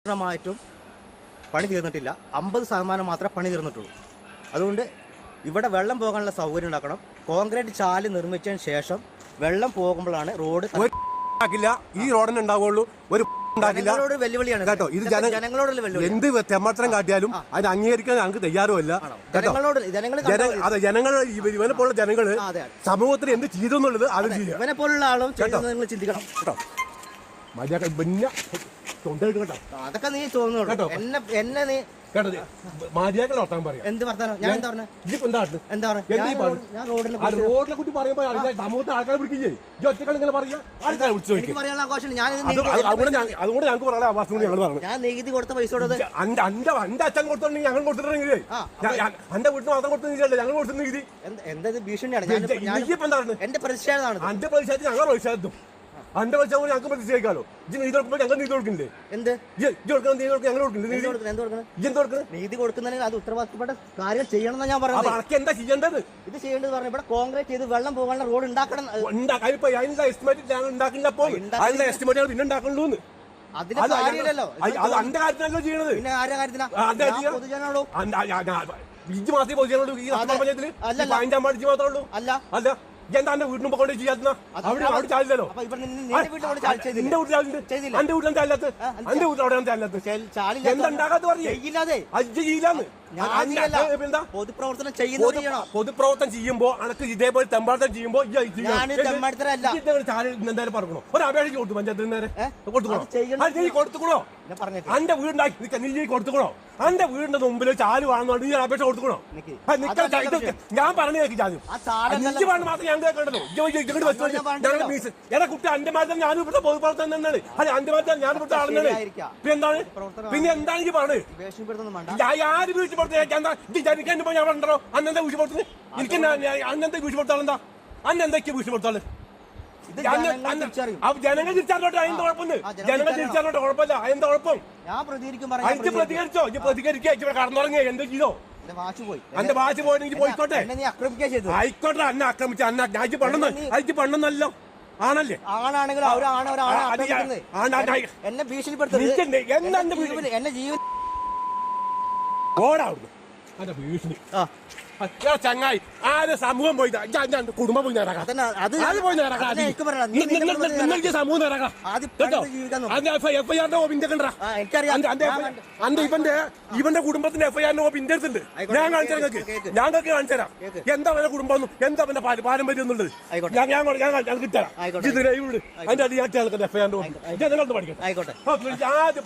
പൂർണ്ണമായിട്ടും പണി തീർന്നിട്ടില്ല. 50% മാത്രമേ പണി തീർന്നിട്ടുള്ളൂ. അതുകൊണ്ട് ഇവിടെ വെള്ളം പോകാനുള്ള സൗകര്യം ഉണ്ടാക്കണം. കോൺക്രീറ്റ് ചാല് നിർമ്മിച്ചതിന് ശേഷം വെള്ളം പോകുമ്പോഴാണ് റോഡ് ഈ റോഡിന് ഉണ്ടാവുള്ളൂ. ഒരു വെല്ലുവിളിയാണ് കേട്ടോ. ഇത് ജനങ്ങളോടുള്ള വെല്ലുവിളി. എന്ത് തെമ്മത്രം കാട്ടിയാലും അതിന് അംഗീകരിക്കാൻ ഞങ്ങൾക്ക് തയ്യാറുമല്ല. അതെ, ജനങ്ങൾ ഇവനെ പോലുള്ള ജനങ്ങള് സമൂഹത്തിന് എന്ത് ചെയ്തു എന്നുള്ളത് അത് ചെയ്യാം. ഇവനെ പോലുള്ള ആളും നിങ്ങൾ ചിന്തിക്കണം കേട്ടോ. അതൊക്കെ നീ തോന്നുന്നു കേട്ടോ. എന്നെ നീ മര്യാദകൾ വർത്താൻ പറയാം. എന്ത് വർത്താനം? ഞാൻ എന്താ പറഞ്ഞത്? എന്താ പറഞ്ഞത്? റോഡിനെ കുറിച്ച് പറയുമ്പോൾ സമൂഹത്തെ ആൾക്കാരെ വിളിക്കില്ലേ? ഈ ഒറ്റകൾ ഇങ്ങനെ പറയാ ആൾക്കാരെ വിളിച്ചു ചോദിക്കും. അതുകൊണ്ട് ഞങ്ങൾക്ക് പറയാനുള്ള അവകാശം ഞങ്ങൾ പറഞ്ഞു. ഞാൻ നികുതി കൊടുത്ത പൈസ കൊടുത്തത് എന്റെ അച്ഛൻ കൊടുത്തിട്ടുണ്ടെങ്കിൽ ഞങ്ങൾ കൊടുത്തിട്ടുണ്ടെങ്കിൽ എന്റെ വീട്ടിൽ മാത്രം കൊടുത്തില്ല, ഞങ്ങൾ കൊടുത്ത നികുതി എന്താ ഭീഷണിയാണ്. എന്റെ പ്രതിഷേധമാണ്. എന്റെ പ്രതിഷേധത്തിൽ ഞങ്ങൾ പ്രതിഷേധം അന്റെ പൈസ ഞങ്ങൾക്ക് പ്രതിഷേധിക്കാലോ. നീതി കൊടുക്കുമ്പോൾ ഞങ്ങൾ നീതി കൊടുക്കില്ലേ? എന്ത് ഞങ്ങൾ നീതി കൊടുക്കുന്നതിന് അത് ഉത്തരവാദിത്തപ്പെട്ട കാര്യം ചെയ്യണം എന്നാ ഞാൻ പറയുന്നത്. എന്താ ചെയ്യേണ്ടത്? ഇത് ചെയ്യേണ്ടത് പറഞ്ഞു ഇവിടെ കോൺക്രീറ്റ് ചെയ്ത് വെള്ളം പോകാനുള്ള റോഡ് ഉണ്ടാക്കണം. അതിനുള്ള എസ്റ്റിമേറ്റ് ഞങ്ങൾ ഉണ്ടാക്കില്ല. അതിനുള്ള എസ്റ്റിമേറ്റ് പിന്നെ ഉണ്ടാക്കണല്ലോ. അതിന്റെ കാര്യമല്ലോ, അന്റെ കാര്യത്തിനല്ലോ ചെയ്യണത്. പിന്നെ ആരുടെ കാര്യത്തിനാ? പൊതുജനങ്ങളോ? ഇഞ്ച് മാത്രമേ പൊതുജനമുള്ളൂ. ഈ പഞ്ചായത്തിൽ 15 വാർഡ് ഇഞ്ച് മാത്രമേ ഉള്ളൂ. അല്ല എന്താ എന്റെ വീടിന് കൊണ്ട് ചെയ്യാത്ത അവിടെ ചാലില്ലല്ലോ. എന്റെ വീട്ടിൽ എന്റെ വീട്ടിലും ചാലില്ലാത്ത എന്റെ വീട്ടിൽ അവിടെ ചാലില്ലാത്ത എന്തുണ്ടാകാത്ത പറയില്ലാന്ന്. പൊതുപ്രവർത്തനം ചെയ്യുമ്പോ അനക്ക് ഇതേപോലെ തെമ്പാടത്തം ചെയ്യുമ്പോ എന്തായാലും പറയണോ? ഒരു അപേക്ഷ കൊടുത്തു പഞ്ചായത്തിൽ നേരെ കൊടുത്തുകൂടോ? എന്റെ വീടുണ്ടാക്കി നീ കൊടുത്തുകൂടോ? എന്റെ വീടിന്റെ മുമ്പിൽ ചാല് വേണമെന്നുണ്ട് ഈ അപേക്ഷ കൊടുത്തുകൂടോ? ഞാൻ പറഞ്ഞു കേൾക്കി ചാലും അഞ്ച് വേണം മാത്രം ഞാൻ കേൾക്കണ്ടല്ലോ. എന്റെ കുട്ടി എന്റെ മാറ്റം ഞാൻ ഇവിടുത്തെ പൊതുപ്രവർത്തനം തന്നെയാണ്. അല്ലെ എന്റെ മാറ്റം ഞാൻ ഇവിടുത്തെ ആളുന്നത്. പിന്നെ എന്താണ് ഈ പറഞ്ഞത്? ആര് വീഴ്ച എന്താ ഞാൻ പറഞ്ഞോ? അന്നെന്താ വീഴ്ച പുറത്തുനിന്ന് എനിക്ക് അന്നെന്താ വീഴ്ച പുറത്താളെന്താ? അന്നെന്തൊക്കെ വീഴ്ച പുറത്താള്? ജനങ്ങൾ തിരിച്ചറിഞ്ഞോട്ടെ. അതിന്റെ കുഴപ്പമില്ല. ജനങ്ങൾ തിരിച്ചറിഞ്ഞോട്ടെ, കുഴപ്പമില്ല. അതിന്റെ കുഴപ്പം പ്രതികരിച്ചോ? പ്രതികരിക്കുക കടന്നുറങ്ങിയ എന്തോ ചെയ്തോ? എന്റെ വാശി പോയിട്ട് പോയിക്കോട്ടെ. ആയിക്കോട്ടെ. എന്നെ ആക്രമിച്ച ഞാൻ പണ്ടെന്നല്ലോ ആണല്ലേ? ആണാണെങ്കിൽ എന്നെ ഭീഷണിപ്പെടുത്തുന്നത് എന്നെ ജീവൻ ഓടാവുന്നു. അന്റെ ഭീഷണി ചങ്ങായി ആര് സമൂഹം പോയി കുടുംബം പോയി നേരാക്കാം. നിങ്ങൾക്ക് സമൂഹം നേരാക്കാം. എഫ്ഐആറിന്റെ കോപ്പി ഇന്ത്യ ഇവന്റെ കുടുംബത്തിന്റെ എഫ്ഐആറിന്റെ കോപ്പി ഇന്ത്യ എടുത്തിട്ടുണ്ട്. ഞാൻ കാണിച്ചു തരാം. ഞങ്ങൾക്ക് കാണിച്ചു തരാം എന്താ അവന്റെ കുടുംബം, എന്താ അവന്റെ പാരമ്പര്യം എന്നുള്ളത്. ഞാൻ കിട്ടാം. അതിന്റെ അടിയാറ്റ് എഫ്ഐആറിന്റെ കോപ്പി പഠിക്കാം. ആദ്യം